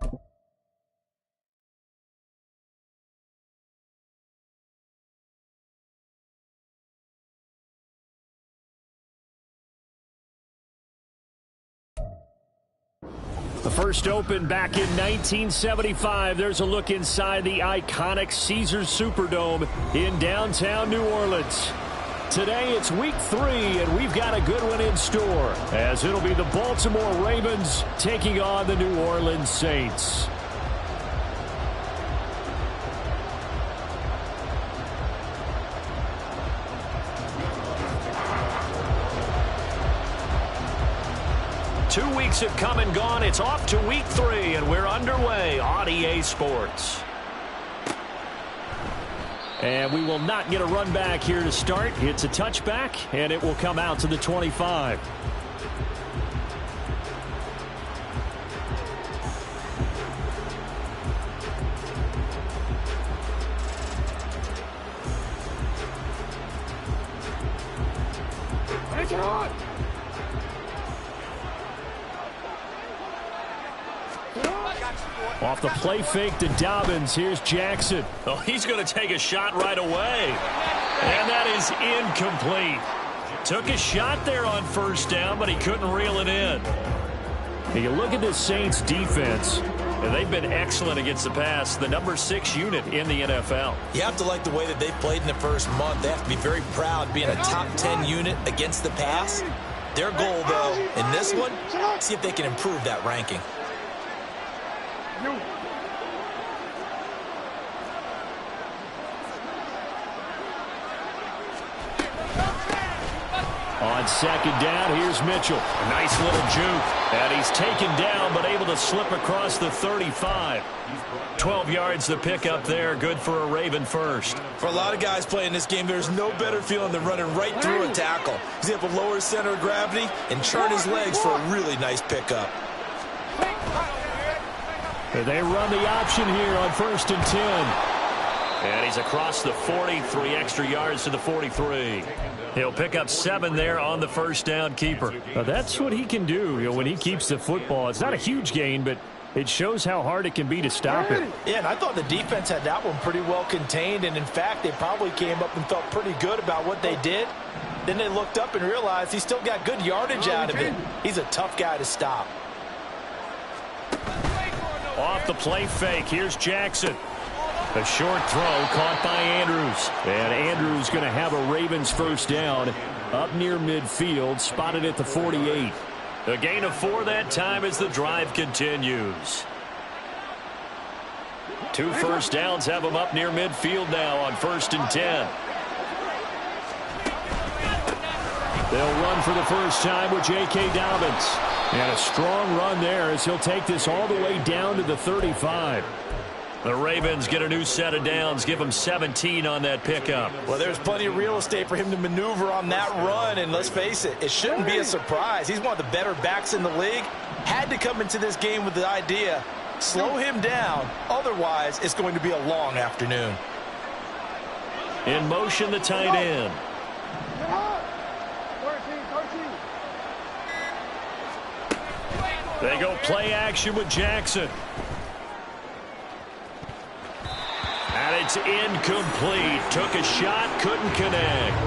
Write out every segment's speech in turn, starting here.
The first opened back in 1975. There's a look inside the iconic Caesars Superdome in downtown New Orleans. Today it's week 3, and we've got a good one in store, as it'll be the Baltimore Ravens taking on the New Orleans Saints. Two weeks have come and gone. It's off to week 3, and we're underway on EA Sports. And we will not get a run back here to start. It's a touchback, and it will come out to the 25. Take it on! Off the play fake to Dobbins. Here's Jackson. Oh, he's going to take a shot right away. And that is incomplete. Took a shot there on first down, but he couldn't reel it in. Now you look at this Saints defense, and they've been excellent against the pass. The number 6 unit in the NFL. You have to like the way that they've played in the first month. They have to be very proud being a top 10 unit against the pass. Their goal, though, in this one, see if they can improve that ranking. On second down, here's Mitchell. A nice little juke. And he's taken down, but able to slip across the 35. 12 yards to pick up there. Good for a Raven first. For a lot of guys playing this game, there's no better feeling than running right through a tackle. He's able to lower his center of gravity and churn his legs for a really nice pickup. They run the option here on 1st and 10. And he's across the 43 extra yards to the 43. He'll pick up 7 there on the first down keeper. Now that's what he can do, when he keeps the football. It's not a huge gain, but it shows how hard it can be to stop it. Yeah, and I thought the defense had that one pretty well contained. And, in fact, they probably came up and felt pretty good about what they did. Then they looked up and realized he still got good yardage out of it. He's a tough guy to stop. Off the play fake, here's Jackson. A short throw caught by Andrews. And Andrews going to have a Ravens first down up near midfield, spotted at the 48. A gain of 4 that time as the drive continues. 2 first downs have them up near midfield now on 1st and 10. They'll run for the first time with J.K. Dobbins. And a strong run there as he'll take this all the way down to the 35. The Ravens get a new set of downs, give him 17 on that pickup. Well, there's plenty of real estate for him to maneuver on that run, and let's face it, it shouldn't be a surprise. He's one of the better backs in the league. Had to come into this game with the idea, slow him down, otherwise it's going to be a long afternoon. In motion, the tight end. They go play action with Jackson. And it's incomplete. Took a shot, couldn't connect.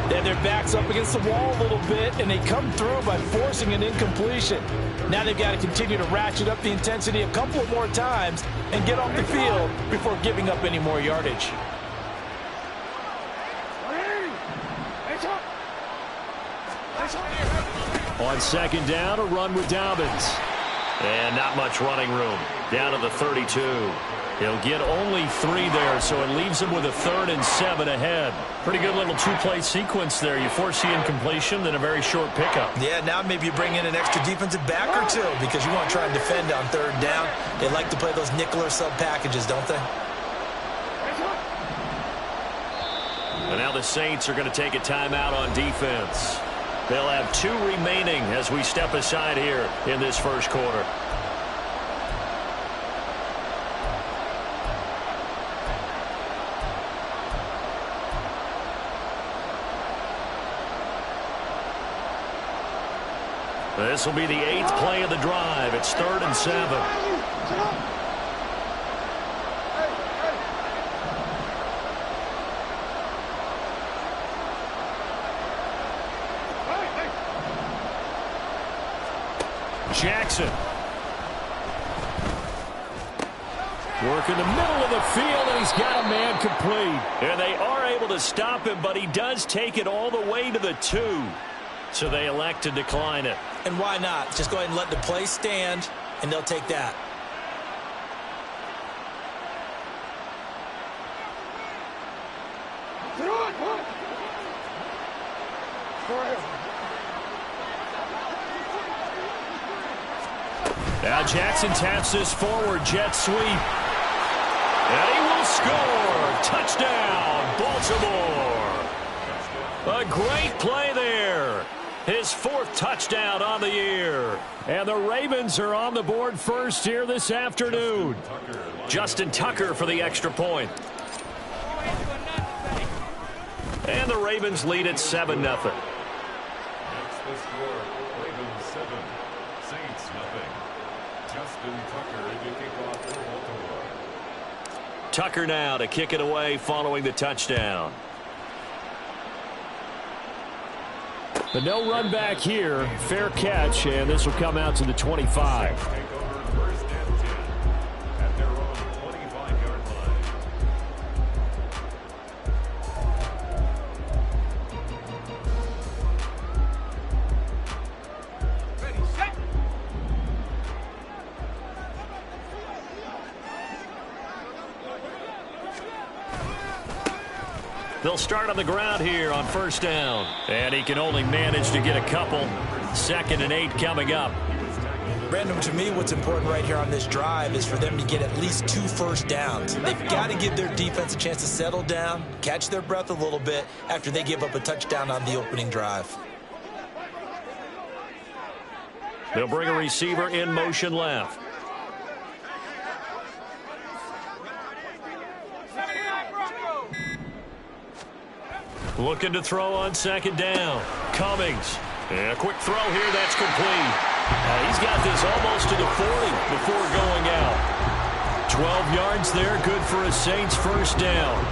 Then their back's up against the wall a little bit, and they come through by forcing an incompletion. Now they've got to continue to ratchet up the intensity a couple of more times and get off the field before giving up any more yardage. On second down, a run with Dobbins. And not much running room. Down to the 32. He'll get only 3 there, so it leaves him with a 3rd and 7 ahead. Pretty good little 2-play sequence there. You force the incompletion, then a very short pickup. Yeah, now maybe you bring in an extra defensive back or 2 because you want to try and defend on 3rd down. They like to play those nickel or sub packages, don't they? And now the Saints are going to take a timeout on defense. They'll have 2 remaining as we step aside here in this first quarter. This will be the 8th play of the drive. It's 3rd and 7. Jackson. Work in the middle of the field, and he's got a man complete. And they are able to stop him, but he does take it all the way to the 2. So they elect to decline it. And why not? Just go ahead and let the play stand, and they'll take that. Now Jackson taps this forward jet sweep. And he will score. Touchdown, Baltimore. A great play there. His 4th touchdown on the year. And the Ravens are on the board first here this afternoon. Justin Tucker for the extra point. And the Ravens lead at 7-0. Next the score, Ravens 7, Saints nothing. Justin Tucker to kick off for Baltimore. Tucker now to kick it away following the touchdown. The no run back here, fair catch, and this will come out to the 25. Take over 1st and 10 at their own 25-yard line. Ready, set. They'll start on the ground here on 1st down. And he can only manage to get a couple. 2nd and 8 coming up. Brandon, to me, what's important right here on this drive is for them to get at least 2 first downs. They've got to give their defense a chance to settle down, catch their breath a little bit after they give up a touchdown on the opening drive. They'll bring a receiver in motion left. Looking to throw on 2nd down. Cummings. And a quick throw here, that's complete. He's got this almost to the 40 before going out. 12 yards there, good for a Saints 1st down.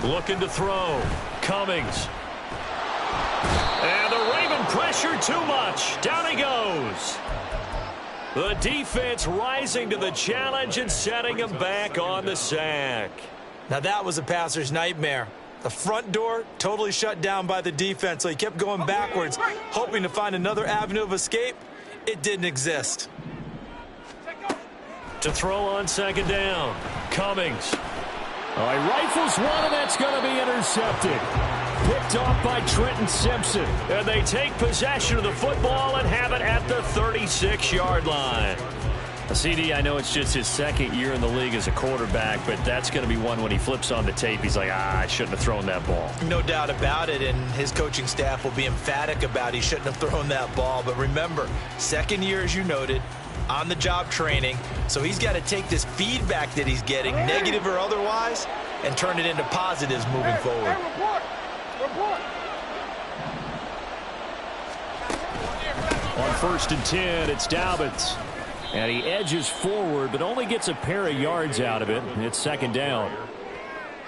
Looking to throw. Cummings. And the Raven pressure too much. Down he goes. The defense rising to the challenge and setting him back on the sack. Now that was a passer's nightmare. The front door totally shut down by the defense, so he kept going backwards, hoping to find another avenue of escape. It didn't exist. To throw on 2nd down. Cummings. He rifles one, and that's going to be intercepted. Picked off by Trenton Simpson. And they take possession of the football and have it at the 36-yard line. CD, I know it's just his 2nd year in the league as a quarterback, but that's going to be one when he flips on the tape. He's like, I shouldn't have thrown that ball. No doubt about it, and his coaching staff will be emphatic about he shouldn't have thrown that ball. But remember, 2nd year, as you noted, on-the-job training. So he's got to take this feedback that he's getting, negative or otherwise, and turn it into positives moving forward. On 1st and 10, it's Dobbins. And he edges forward, but only gets a pair of yards out of it. It's 2nd down.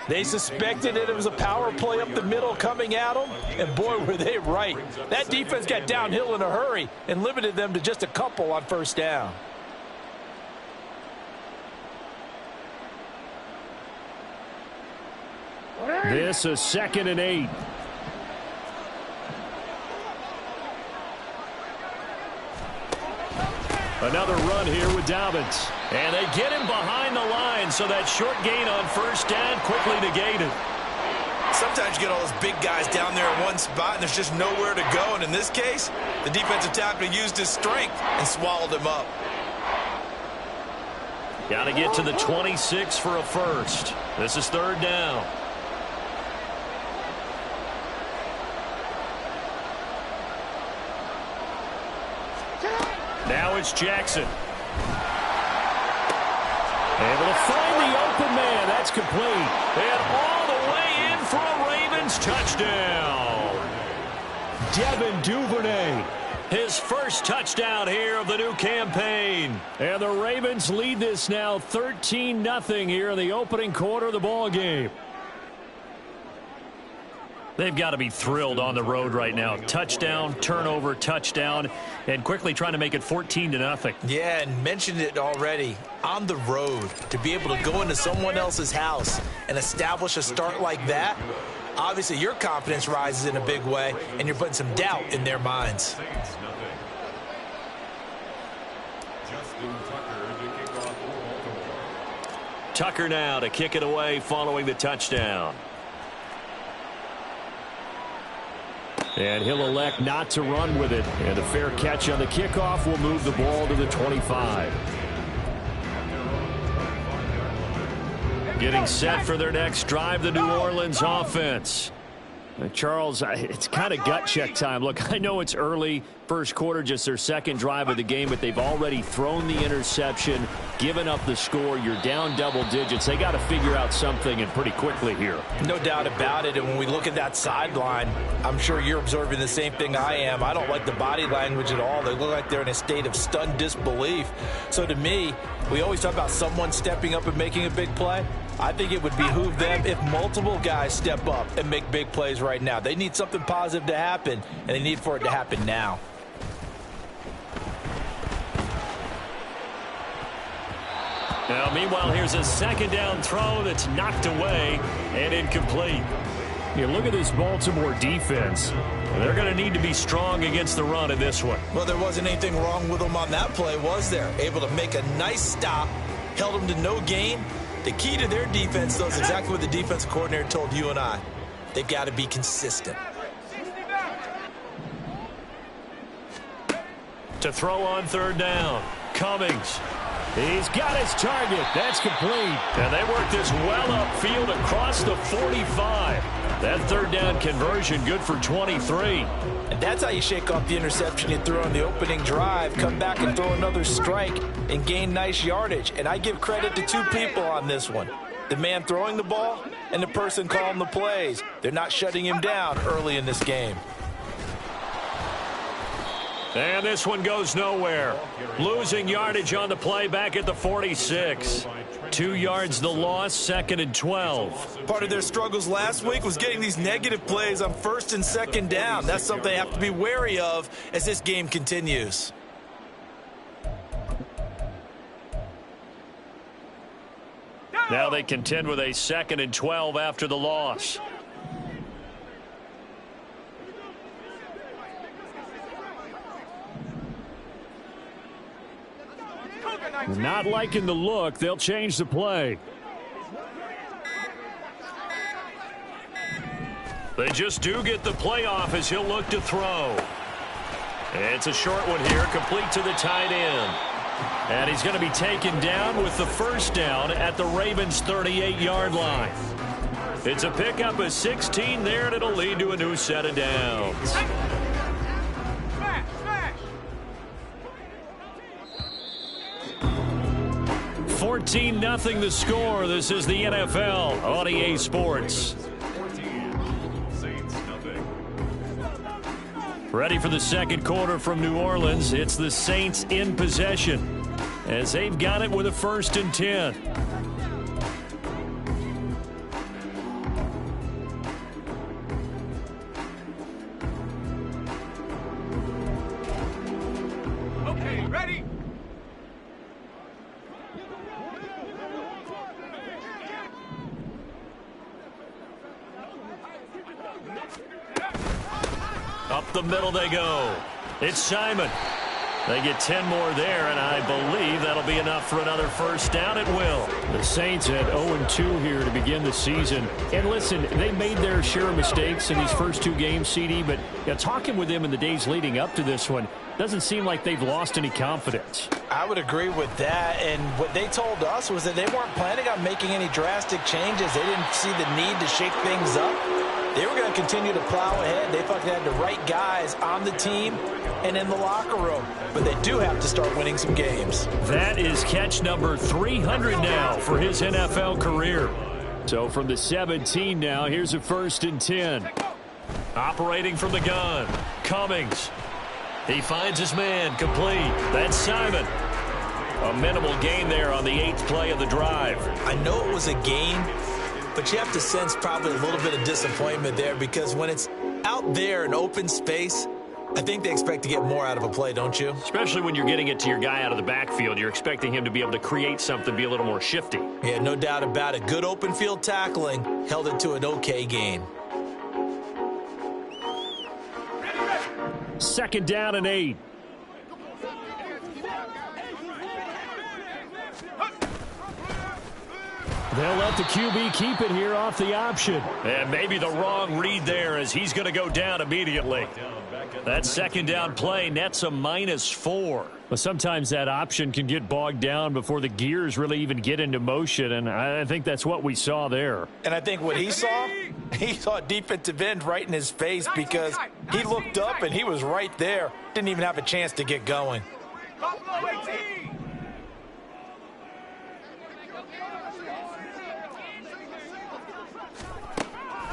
They suspected it was a power play up the middle coming at them, and boy, were they right. That defense got downhill in a hurry and limited them to just a couple on 1st down. This is 2nd and 8. Another run here with Dobbins. And they get him behind the line, so that short gain on 1st down quickly negated. Sometimes you get all those big guys down there in one spot, and there's just nowhere to go. And in this case, the defensive tackle used his strength and swallowed him up. Got to get to the 26 for a first. This is 3rd down. Now it's Jackson. Able to find the open man. That's complete. And all the way in for a Ravens touchdown. Devin Duvernay, his first touchdown here of the new campaign. And the Ravens lead this now 13-0 here in the opening quarter of the ball game. They've got to be thrilled on the road right now. Touchdown, turnover, touchdown, and quickly trying to make it 14-0. Yeah, and mentioned it already. On the road, to be able to go into someone else's house and establish a start like that, obviously your confidence rises in a big way, and you're putting some doubt in their minds. Tucker now to kick it away following the touchdown. And he'll elect not to run with it. And a fair catch on the kickoff will move the ball to the 25. Getting set for their next drive, the New Orleans offense. Charles, it's kind of gut check time. Look, I know it's early, first quarter, just their second drive of the game, but they've already thrown the interception, given up the score. You're down double digits. They got to figure out something, and pretty quickly here. No doubt about it. And when we look at that sideline, I'm sure you're observing the same thing I am. I don't like the body language at all. They look like they're in a state of stunned disbelief. So to me, we always talk about someone stepping up and making a big play. I think it would behoove them if multiple guys step up and make big plays right now. They need something positive to happen, and they need for it to happen now. Now, meanwhile, here's a second down throw that's knocked away and incomplete. You look at this Baltimore defense. They're going to need to be strong against the run in this one. Well, there wasn't anything wrong with them on that play, was there? Able to make a nice stop, held them to no gain. The key to their defense, though, is exactly what the defense coordinator told you and I. They've got to be consistent. To throw on third down, Cummings. He's got his target. That's complete. And they work this well upfield across the 45. That third down conversion good for 23. And that's how you shake off the interception you threw on the opening drive, come back and throw another strike and gain nice yardage. And I give credit to two people on this one. The man throwing the ball and the person calling the plays. They're not shutting him down early in this game. And this one goes nowhere. Losing yardage on the play back at the 46. 2 yards the loss, 2nd and 12. Part of their struggles last week was getting these negative plays on 1st and 2nd down. That's something they have to be wary of as this game continues. Now they contend with a 2nd and 12 after the loss. Not liking the look. They'll change the play. They just do get the play off as he'll look to throw. It's a short one here, complete to the tight end. And he's going to be taken down with the first down at the Ravens' 38-yard line. It's a pickup of 16 there, and it'll lead to a new set of downs. 14-0 the score. This is the NFL on EA Sports. Ready for the second quarter from New Orleans. It's the Saints in possession as they've got it with a 1st and 10. Okay, ready? Up the middle they go. It's Simon. They get 10 more there, and I believe that'll be enough for another first down. It will. The Saints had 0-2 here to begin the season. And listen, they made their share of mistakes in these first 2 games, CD, but talking with them in the days leading up to this one, doesn't seem like they've lost any confidence. I would agree with that, and what they told us was that they weren't planning on making any drastic changes. They didn't see the need to shake things up. They were going to continue to plow ahead. They thought they had the right guys on the team and in the locker room. But they do have to start winning some games. That is catch number 300 now for his NFL career. So from the 17 now, here's a 1st and 10. Operating from the gun, Cummings. He finds his man, complete. That's Simon. A minimal gain there on the 8th play of the drive. I know it was a gain, but you have to sense probably a little bit of disappointment there because when it's out there in open space, I think they expect to get more out of a play, don't you? Especially when you're getting it to your guy out of the backfield. You're expecting him to be able to create something, be a little more shifty. Yeah, no doubt about it. Good open field tackling held it to an okay gain. 2nd down and 8. They'll let the QB keep it here off the option. And maybe the wrong read there as he's going to go down immediately. That 2nd down play nets a -4. But sometimes that option can get bogged down before the gears really even get into motion, and I think that's what we saw there. And I think what he saw a defensive end right in his face because he looked up and he was right there. Didn't even have a chance to get going.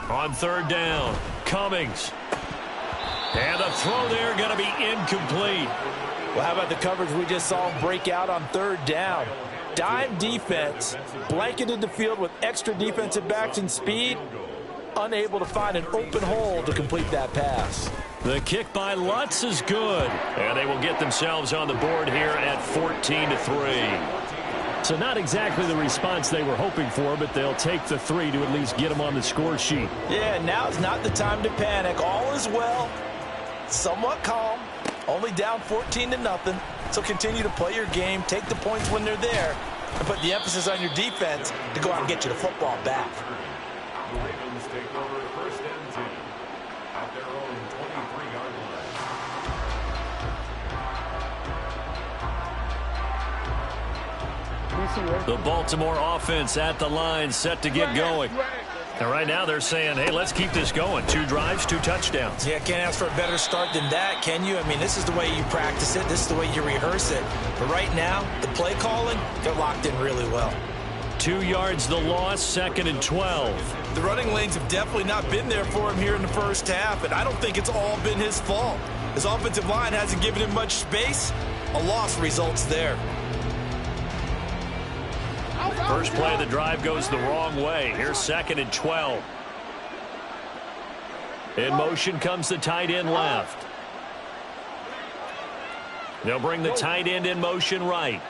On 3rd down, Cummings. And the throw there going to be incomplete. Well, how about the coverage we just saw him break out on 3rd down? Dime defense, blanketed the field with extra defensive backs and speed, unable to find an open hole to complete that pass. The kick by Lutz is good. And they will get themselves on the board here at 14-3. So not exactly the response they were hoping for, but they'll take the 3 to at least get them on the score sheet. Yeah, now's not the time to panic. All is well. Somewhat calm. Only down 14-0. So continue to play your game, take the points when they're there, and put the emphasis on your defense to go out and get you the football back. The Ravens take over 1st and 10 at their own 23-yard line. The Baltimore offense at the line, set to get going. And right now they're saying, hey, let's keep this going. 2 drives, 2 touchdowns. Yeah, can't ask for a better start than that, can you? I mean, this is the way you practice it. This is the way you rehearse it. But right now, the play calling, they're locked in really well. 2 yards the loss, 2nd and 12. The running lanes have definitely not been there for him here in the first half, and I don't think it's all been his fault. His offensive line hasn't given him much space. A loss results there. First play of the drive goes the wrong way. Here's 2nd and 12. In motion comes the tight end left. They'll bring the tight end in motion right.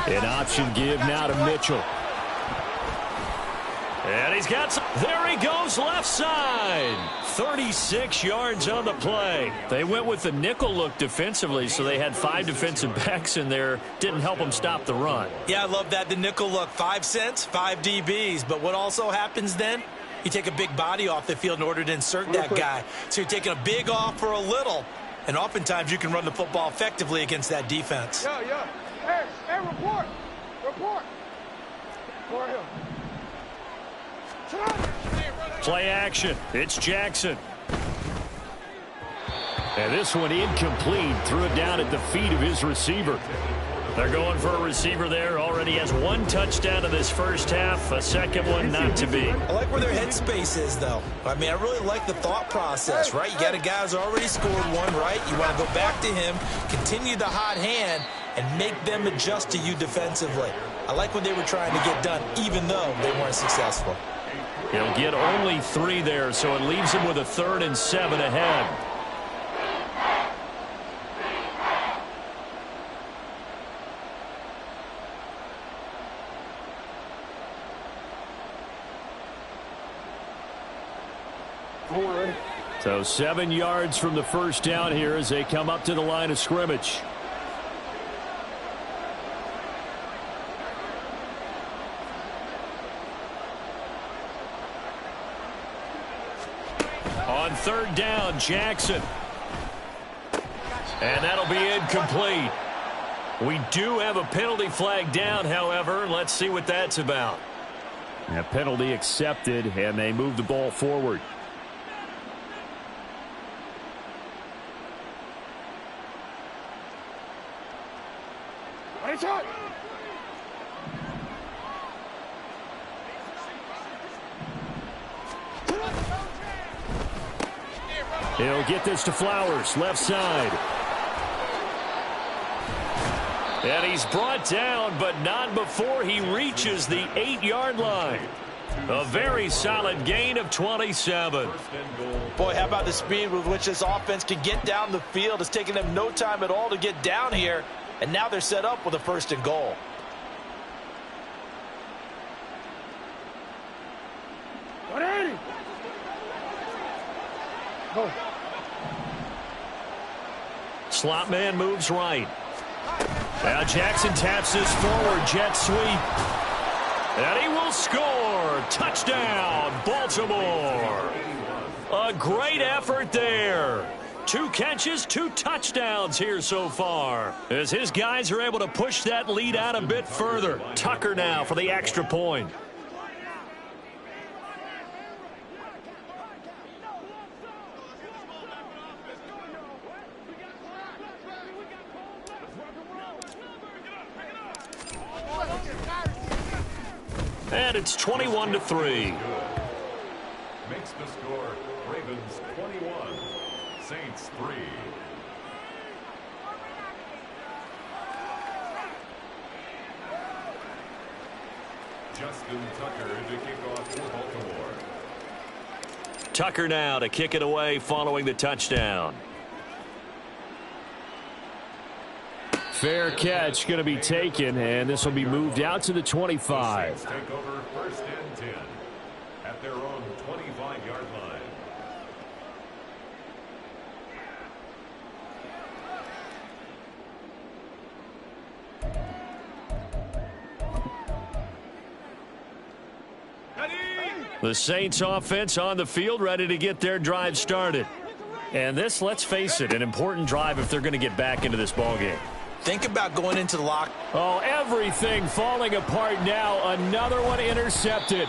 An option give now to Mitchell. And he's got some. There he goes, left side. 36 yards on the play. They went with the nickel look defensively, so they had 5 defensive backs in there. Didn't help them stop the run. Yeah, I love that, the nickel look. 5 cents, 5 DBs. But what also happens then? You take a big body off the field in order to insert that guy. So you're taking a big off for a little. And oftentimes you can run the football effectively against that defense. Yeah. Hey, report. For him. Play action. It's Jackson. And this one incomplete. Threw it down at the feet of his receiver. They're going for a receiver there. Already has 1 touchdown in this first half. A second one not to be. I like where their headspace is, though. I mean, I really like the thought process, right? You got a guy who's already scored 1, right? You want to go back to him, continue the hot hand, and make them adjust to you defensively. I like what they were trying to get done, even though they weren't successful. He'll get only 3 there, so it leaves him with a 3rd and 7 ahead. So 7 yards from the first down here as they come up to the line of scrimmage. On 3rd down, Jackson. And that'll be incomplete. We do have a penalty flag down, however. Let's see what that's about. A penalty accepted, and they move the ball forward. He'll get this to Flowers, left side. And he's brought down, but not before he reaches the 8-yard line. A very solid gain of 27. Boy, how about the speed with which this offense can get down the field? It's taken them no time at all to get down here, and now they're set up with a 1st and goal. Slot man moves right. Now Jackson taps this forward, jet sweep. And he will score. Touchdown, Baltimore. A great effort there. 2 catches, 2 touchdowns here so far, as his guys are able to push that lead out a bit further. Tucker now for the extra point. And it's 21-3. Makes the score Ravens 21, Saints 3. Justin Tucker to kick off for Baltimore. Tucker now to kick it away following the touchdown. Fair catch going to be taken, and this will be moved out to the 25. Take over 1st and 10 at their own 25-yard line. The Saints offense on the field, ready to get their drive started. And this, let's face it, an important drive if they're going to get back into this ballgame. Think about going into the lock. Oh, everything falling apart now. Another one intercepted.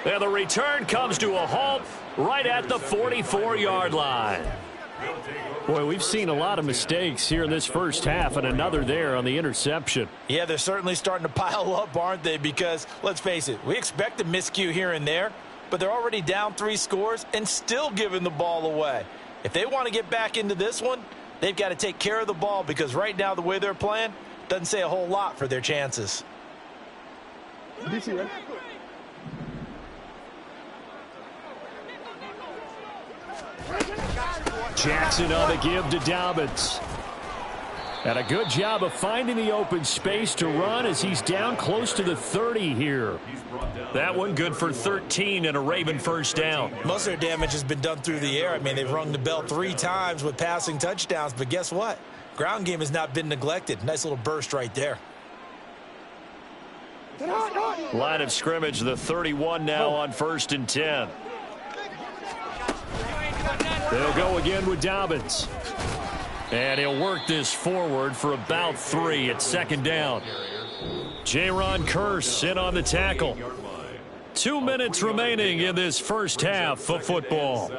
And the return comes to a halt right at the 44-yard line. Boy, we've seen a lot of mistakes here in this first half, and another there on the interception. Yeah, they're certainly starting to pile up, aren't they? Because, let's face it, we expect a miscue here and there, but they're already down 3 scores and still giving the ball away. If they want to get back into this one, they've got to take care of the ball, because right now the way they're playing doesn't say a whole lot for their chances. Jackson on the give to Dobbins. And a good job of finding the open space to run as he's down close to the 30 here. That one good for 13 and a Raven 1st down. Most of their damage has been done through the air. I mean, they've rung the bell 3 times with passing touchdowns, but guess what? Ground game has not been neglected. Nice little burst right there. Line of scrimmage, the 31 now on 1st and 10. They'll go again with Dobbins. And he'll work this forward for about 3 at 2nd down. Jaron Kearse in on the tackle. 2 minutes remaining in this first half of football.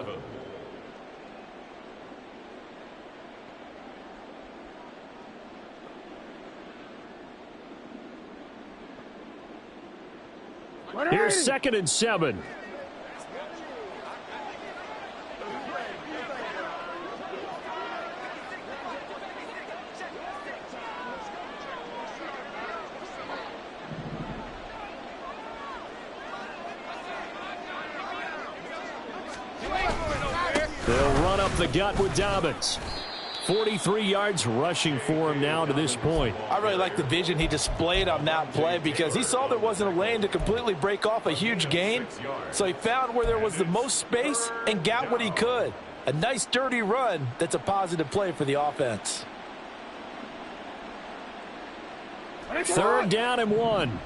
Here's 2nd and 7. They'll run up the gut with Dobbins. 43 yards rushing for him now to this point. I really like the vision he displayed on that play, because he saw there wasn't a lane to completely break off a huge gain. So he found where there was the most space and got what he could. A nice dirty run that's a positive play for the offense. 3rd down and 1.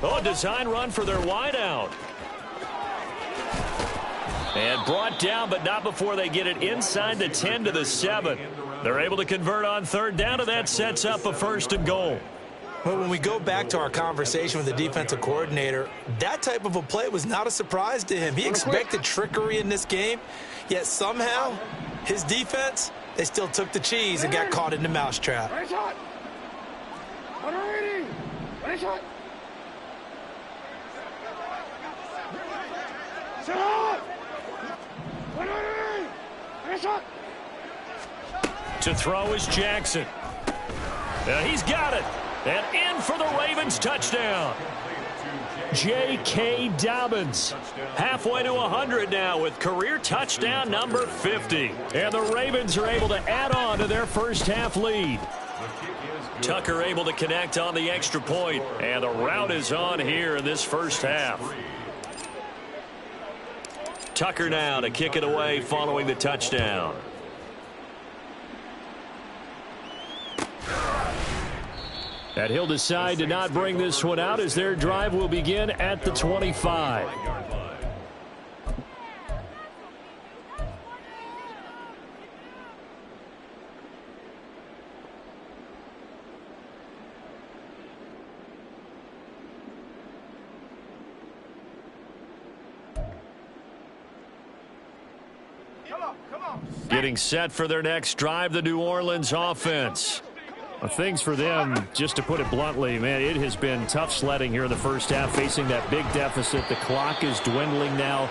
Oh, design run for their wideout. And brought down, but not before they get it inside the 10 to the 7. They're able to convert on third down, and that sets up a 1st and goal. Well, when we go back to our conversation with the defensive coordinator, that type of a play was not a surprise to him. He expected trickery in this game, yet somehow his defense, they still took the cheese and got caught in the mousetrap. Nice shot. 180. Nice shot. Set up. 180. Nice shot. To throw is Jackson. He's got it. And in for the Ravens touchdown. J.K. Dobbins. Halfway to 100 now with career touchdown number 50. And the Ravens are able to add on to their first half lead. Tucker able to connect on the extra point. And the route is on here in this first half. Tucker now to kick it away following the touchdown. And he'll decide to not bring this one out as their drive will begin at the 25. Come on. Getting set for their next drive, the New Orleans offense. Things for them, just to put it bluntly, man, it has been tough sledding here in the first half, facing that big deficit. The clock is dwindling now.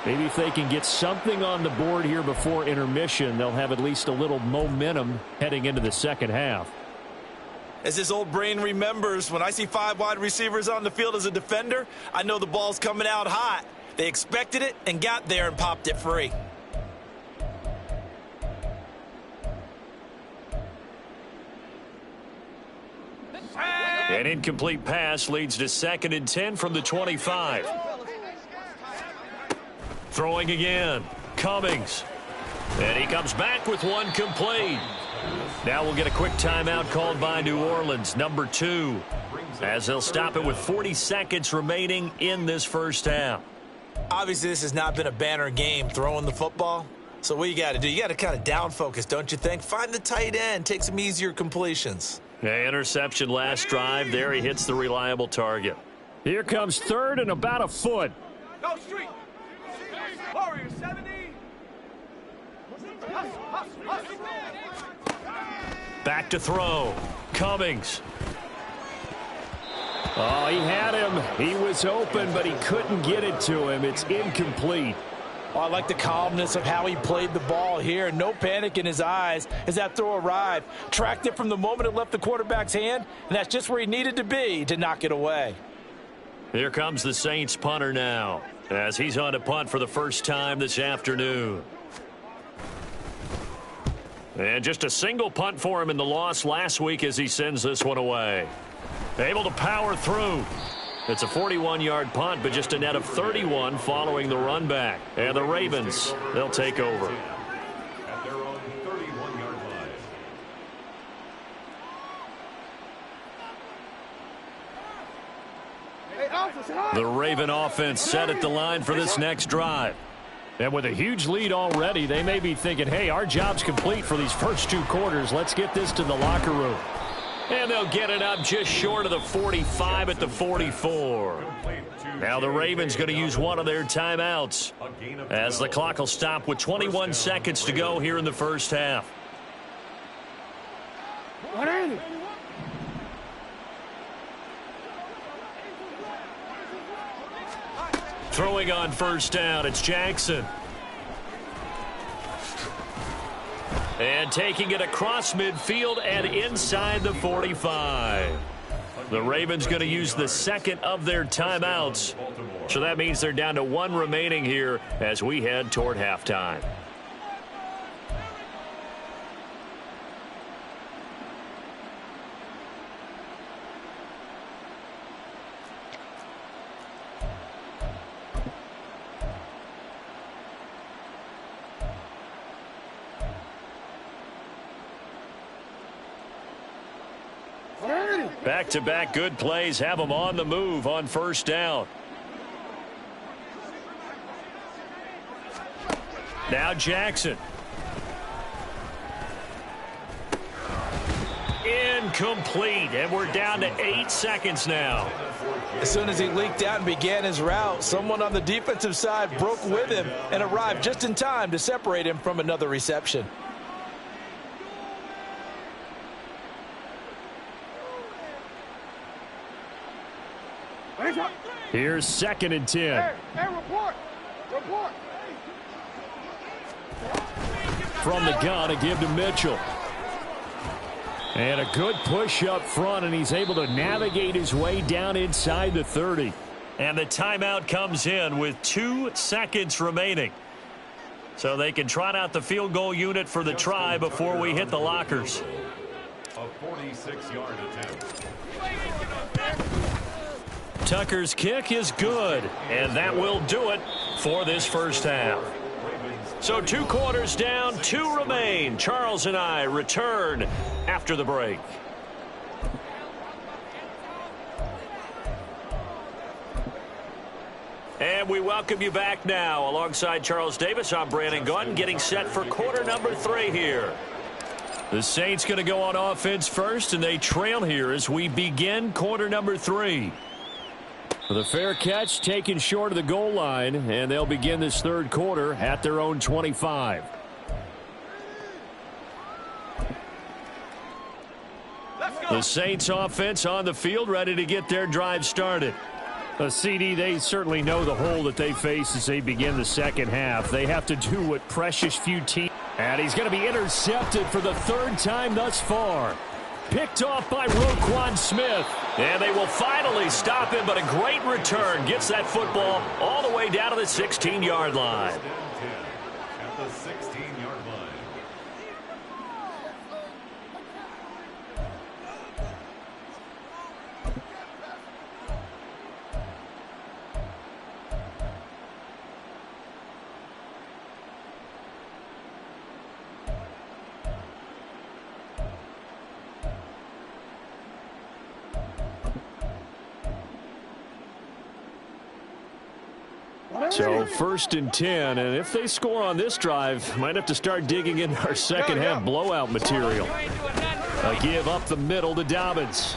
Maybe if they can get something on the board here before intermission, they'll have at least a little momentum heading into the second half. As this old brain remembers, when I see 5 wide receivers on the field as a defender, I know the ball's coming out hot. They expected it and got there and popped it free. An incomplete pass leads to 2nd and 10 from the 25. Throwing again. Cummings. And he comes back with one complete. Now we'll get a quick timeout called by New Orleans, number 2, as they'll stop it with 40 seconds remaining in this first half. Obviously, this has not been a banner game throwing the football. So what you got to do, you got to kind of down focus, don't you think? Find the tight end, take some easier completions. Interception last drive. There he hits the reliable target. Here comes 3rd and about a foot. Go street. Warrior 70. Back to throw. Cummings. Oh, he had him. He was open, but he couldn't get it to him. It's incomplete. Oh, I like the calmness of how he played the ball here. No panic in his eyes as that throw arrived. Tracked it from the moment it left the quarterback's hand, and that's just where he needed to be to knock it away. Here comes the Saints punter now, as he's on to punt for the first time this afternoon. And just a single punt for him in the loss last week as he sends this one away. Able to power through. It's a 41-yard punt, but just a net of 31 following the run back. And the Ravens, they'll take over. At their own 31-yard line. The Raven offense set at the line for this next drive. And with a huge lead already, they may be thinking, hey, our job's complete for these first 2 quarters. Let's get this to the locker room. And they'll get it up just short of the 45 at the 44. Now the Ravens going to use one of their timeouts as the clock will stop with 21 seconds to go here in the first half. Throwing on first down, it's Jackson. And taking it across midfield and inside the 45. The Ravens going to use the second of their timeouts. So that means they're down to 1 remaining here as we head toward halftime. Back-to-back good plays have them on the move on first down. Now Jackson. Incomplete, and we're down to 8 seconds now. As soon as he leaked out and began his route, someone on the defensive side broke with him and arrived just in time to separate him from another reception. Here's 2nd and 10. Hey, report. Report. From the gun, a give to Mitchell. And a good push up front, and he's able to navigate his way down inside the 30. And the timeout comes in with 2 seconds remaining. So they can trot out the field goal unit for the try before we hit the lockers. A 46-yard attempt. Tucker's kick is good, and that will do it for this first half. So 2 quarters down, 2 remain. Charles and I return after the break. And we welcome you back now. Alongside Charles Davis, I'm Brandon Gunn, getting set for quarter number 3 here. The Saints going to go on offense first, and they trail here as we begin quarter number 3. The fair catch taken short of the goal line, and they'll begin this 3rd quarter at their own 25. The Saints offense on the field, ready to get their drive started. CD, they certainly know the hole that they face as they begin the second half. They have to do what precious few teams. And he's going to be intercepted for the 3rd time thus far. Picked off by Roquan Smith. And they will finally stop him, but a great return gets that football all the way down to the 16-yard line. At the 16-yard line. So 1st and 10, and if they score on this drive, might have to start digging in our second half blowout material. A give up the middle to Dobbins.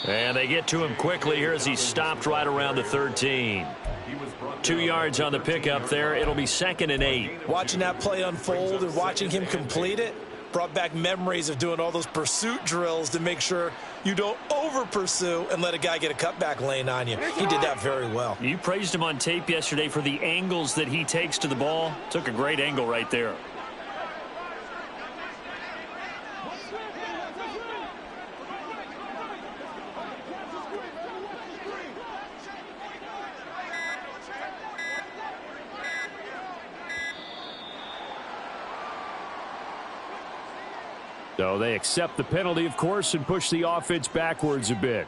And they get to him quickly here as he stopped right around the 13. 2 yards on the pickup there. It'll be 2nd and 8. Watching that play unfold and watching him complete it brought back memories of doing all those pursuit drills to make sure you don't over-pursue and let a guy get a cutback lane on you. He did that very well. You praised him on tape yesterday for the angles that he takes to the ball. Took a great angle right there. So they accept the penalty, of course, and push the offense backwards a bit.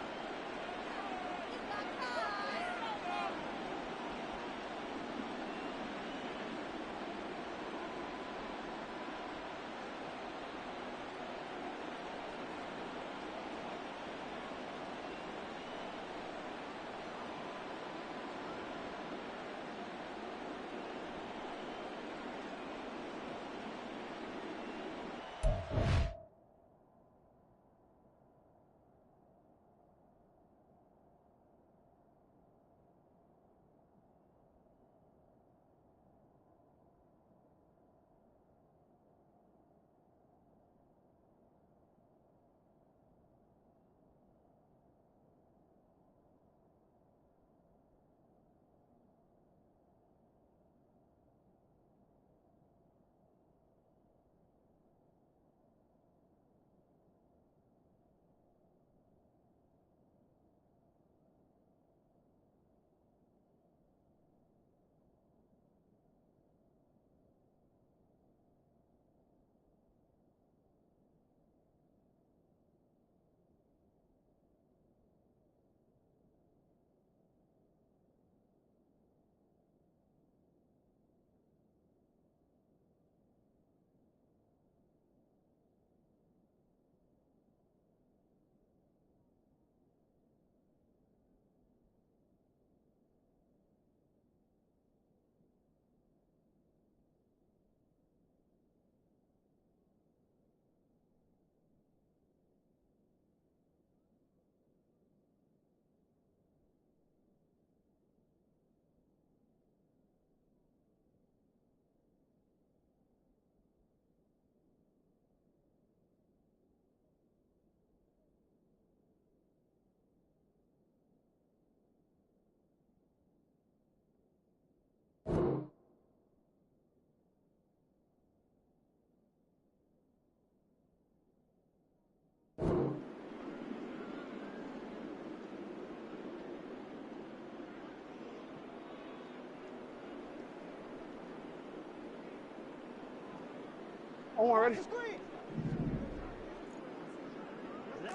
On, ready?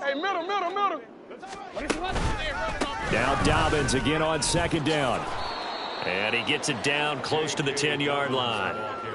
Hey, middle. Now Dobbins again on second down. And he gets it down close to the 10-yard line.